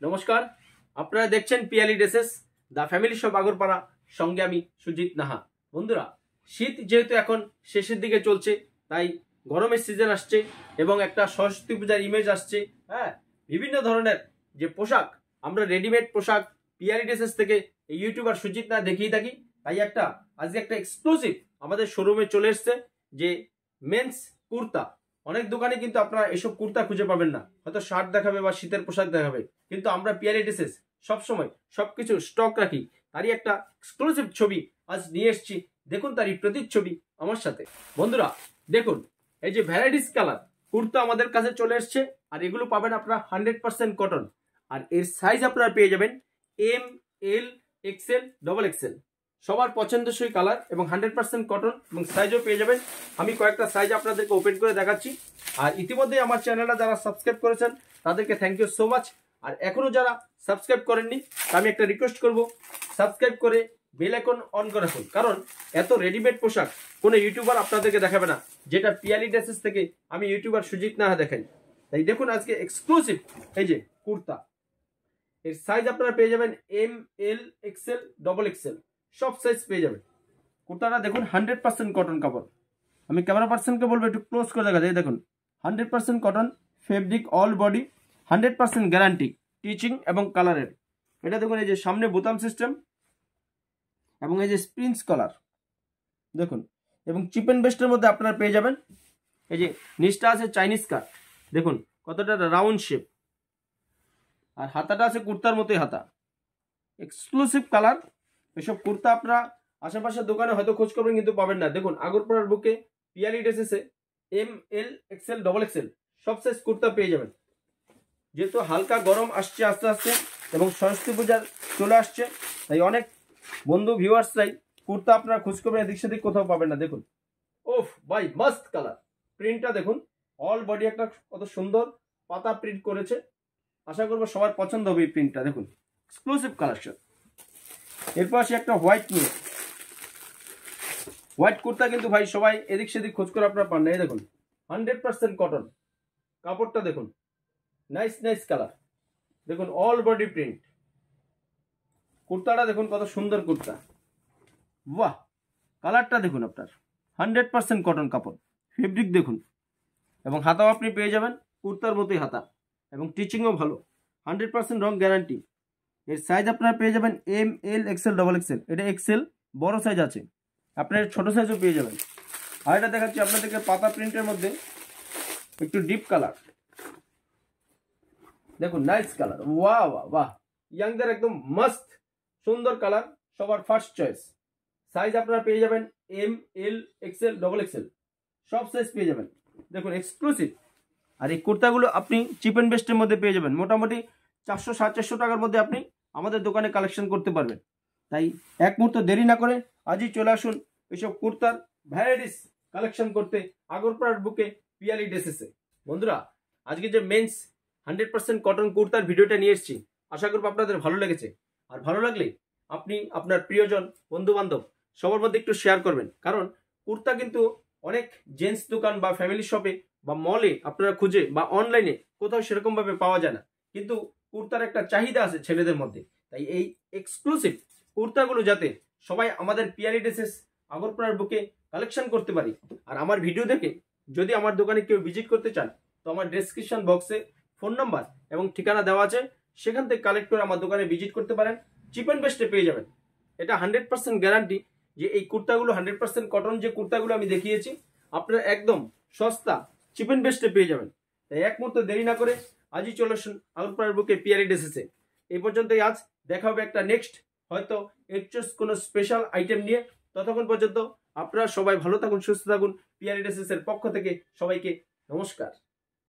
নমস্কার, আপনারা দেখছেন Piyali dresses the family shop Agarpara. সঙ্গে আমি সুজিত নাহা। বন্ধুরা, শীত যেহেতু এখন শেষের দিকে চলছে, তাই গরমের সিজন আসছে এবং একটা সরস্বতী পূজার ইমেজ আসছে। হ্যাঁ, বিভিন্ন ধরনের যে পোশাক আমরা রেডিমেড পোশাক পিয়ালি ড্রেসেস থেকে এই ইউটিউবার সুজিত না দেখিয়ে থাকি। তাই আজকে একটা এক্সক্লুসিভ আমাদের শোরুমে চলে এসছে যে মেন্স কুর্তা। অনেক দোকানে কিন্তু আপনারা এসব কুর্তা খুঁজে পাবেন না, হয়তো শার্ট দেখাবে বা শীতের পোশাক দেখাবে, কিন্তু আমরা পিয়ালি ড্রেসেস সবসময় সবকিছু স্টক রাখি। তারই একটা এক্সক্লুসিভ ছবি আজ নিয়ে এসেছি, দেখুন তারই প্রতিচ্ছবি আমার সাথে। বন্ধুরা দেখুন, এই যে ভ্যারাইটিস কালার কুর্তা আমাদের কাছে চলে এসছে, আর এগুলো পাবেন আপনারা 100% কটন। আর এর সাইজ আপনারা পেয়ে যাবেন এম, এল, এক্সেল, ডবল এক্সেল, সবার পছন্দসই কালার এবং 100% কটন এবং সাইজও পেয়ে যাবেন। আমি কয়েকটা সাইজ আপনাদেরকে ওপেন করে দেখাচ্ছি। আর ইতিমধ্যে আমার চ্যানেলটা যারা সাবস্ক্রাইব করেছেন তাদেরকে থ্যাংক ইউ সো মাচ। আর এখনো যারা সাবস্ক্রাইব করেননি, আমি একটা রিকোয়েস্ট করব, সাবস্ক্রাইব করে বেল আইকন অন করে রাখুন, কারণ এত রেডিমেড পোশাক কোনো ইউটিউবার আপনাদেরকে দেখাবে না, যেটা পিয়ালি ড্রেসেস থেকে আমি ইউটিউবার সুজিত নাহা দেখাই। তাই দেখুন আজকে এক্সক্লুসিভ এই যে কুর্তা, এর সাইজ আপনারা পেয়ে যাবেন এম, এল, এক্সেল, ডবল এক্সেল, সব সাইজ পেয়ে যাবেন। কুর্তাটা দেখুন 100% কটন কাপড়। আমি ক্যামেরা পার্সনকে বলবো একটু ক্লোজ করে দেখা যায়। দেখুন 100% cotton fabric, all body, 100% guarantee teaching এবং কালারের। এটা দেখুন এই যে সামনে বোতাম সিস্টেম এবং এই যে স্প্রিন্স কলার দেখুন, এবং চিপ এন্ড বেস্টের মধ্যে আপনারা পেয়ে যাবেন এই যে নিচটা আছে চাইনিজ কাট, দেখুন কতটা রাউন্ড শেপ, আর হাতাটা আছে কুর্তার মতোই হাতা। Exclusive colour. এসব কুর্তা আপনারা আশেপাশের দোকানে হয়তো খোঁজ করবেন কিন্তু পাবেন না। দেখুন আগরপাড়ার বুকে পিয়ালি ড্রেসেসে এম, এল, এক্সেল, ডবল এক্সেল সব সাইজ কুর্তা পেয়ে যাবেন। যেহেতু হালকা গরম আসছে আস্তে আস্তে এবং সরস্বতী পূজার চলে আসছে, তাই অনেক বন্ধু ভিউয়ার্সরাই কুর্তা আপনারা খোঁজ করবেন, এদিক সেদিক কোথাও পাবেন না। দেখুন ওফ ভাই, মাস্ট কালার। প্রিন্টটা দেখুন, অল বডি একটা কত সুন্দর পাতা প্রিন্ট করেছে। আশা করবো সবার পছন্দ হবে এই প্রিন্টটা। দেখুন এক্সক্লুসিভ কালেকশন। এরপর আসে একটা হোয়াইট নিয়ে। হোয়াইট কুর্তা কিন্তু ভাই সবাই এদিক সেদিক খোঁজ করে আপনারা পান না। এই দেখুন 100% কটন কাপড়টা, দেখুন নাইস নাইস কালার। দেখুন অল বডি প্রিন্ট কুর্তাটা, দেখুন কত সুন্দর কুর্তা। বাহ, কালারটা দেখুন আপনার 100% কটন কাপড়, ফেব্রিক দেখুন, এবং হাতাও আপনি পেয়ে যাবেন কুর্তার মতোই হাতা, এবং টিচিংও ভালো, 100% রং গ্যারান্টি। এর সাইজ আপনারা পেয়ে যাবেন এম, এল, এক্সেল, ডবল এক্সেল। এটা এক্সেল, বড় সাইজ আছে, আপনার ছোট সাইজও পেয়ে যাবেন। আর এটা দেখাচ্ছি আপনাদেরকে পাতা প্রিন্টের মধ্যে একটু ডিপ কালার, দেখুন নাইস কালার। ওয়াহ ওয়াহ বাহ, ইয়াংদের একদম মাস্ট সুন্দর কালার, সবার ফার্স্ট চয়েস। সাইজ আপনারা পেয়ে যাবেন এম, এল, এক্সেল, ডবল এক্সেল সব সাইজ পেয়ে যাবেন। দেখুন এক্সক্লুসিভ। আর এই কুর্তাগুলো আপনি চিপ এন্ড বেস্টের মধ্যে পেয়ে যাবেন, মোটামুটি 400-450 টাকার মধ্যে আপনি আমাদের দোকানে কালেকশন করতে পারবেন। তাই এক মুহূর্ত দেরি না করে আজই চলে আসুন এইসব কুর্তার ভ্যারাইটিস কালেকশন করতে আগরপাড়ার বুকে পিয়ালি ড্রেসেসে। বন্ধুরা, আজকে যে মেন্স 100% কটন কুর্তার ভিডিওটা নিয়ে এসেছি, আশা করবো আপনাদের ভালো লেগেছে। আর ভালো লাগলে আপনি আপনার প্রিয়জন, বন্ধু বান্ধব সবার মধ্যে একটু শেয়ার করবেন, কারণ কুর্তা কিন্তু অনেক জেন্টস দোকান বা ফ্যামিলি শপে বা মলে আপনারা খুঁজে বা অনলাইনে কোথাও সেরকম ভাবে পাওয়া যায় না, কিন্তু কুর্তার একটা চাহিদা আছে ছেলেদের মধ্যে। তাই এই এক্সক্লুসিভ কুর্তাগুলো যাতে সবাই আমাদের পিয়ালি ড্রেসেস আগরপাড়ার বুকে কালেকশন করতে পারি। আর আমার ভিডিও দেখে যদি আমার দোকানে কেউ ভিজিট করতে চান, তো আমার ডেসক্রিপশন বক্সে ফোন নাম্বার এবং ঠিকানা দেওয়া আছে, সেখান থেকে কালেক্ট করে আমার দোকানে ভিজিট করতে পারেন। চিপ এন্ড বেস্টে পেয়ে যাবেন। এটা 100% গ্যারান্টি যে এই কুর্তাগুলো 100% কটন যে কুর্তাগুলো আমি দেখিয়েছি, আপনারা একদম সস্তা চিপ এন্ড বেস্টে পেয়ে যাবেন। তাই এক মুহূর্ত দেরি না করে আজই চলে আসুন আগরপাড়ার বুকে পিয়ালি ড্রেসেসে। এই পর্যন্তই আজ, দেখা হবে একটা নেক্সট হয়তো এক্সট্রা কোনো স্পেশাল আইটেম নিয়ে। ততক্ষণ পর্যন্ত আপনারা সবাই ভালো থাকুন, সুস্থ থাকুন। পিয়ালি ড্রেসেসের পক্ষ থেকে সবাইকে নমস্কার।